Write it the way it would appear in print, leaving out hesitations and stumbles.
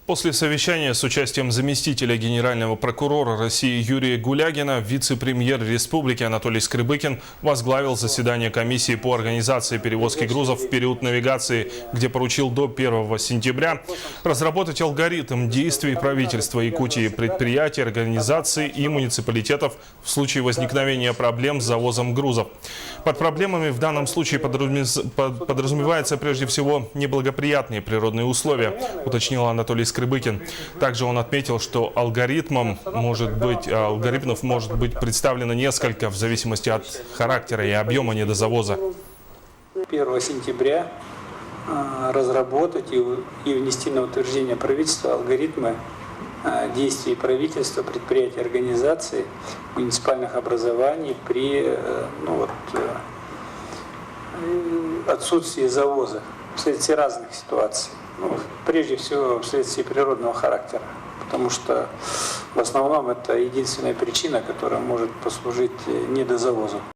После совещания с участием заместителя генерального прокурора России Юрия Гулягина вице-премьер республики Анатолий Скрыбыкин возглавил заседание комиссии по организации перевозки грузов в период навигации, где поручил до 1 сентября разработать алгоритм действий правительства Якутии, предприятий, организаций и муниципалитетов в случае возникновения проблем с завозом грузов. Под проблемами в данном случае подразумевается прежде всего неблагоприятные природные условия, уточнил Анатолий Скрыбыкин. Также он отметил, что алгоритмов может быть представлено несколько в зависимости от характера и объема недозавоза. 1 сентября разработать и внести на утверждение правительства алгоритмы действий правительства, предприятий, организаций, муниципальных образований при отсутствии завоза вследствие разных ситуаций. Прежде всего вследствие природного характера, потому что в основном это единственная причина, которая может послужить недозавозу.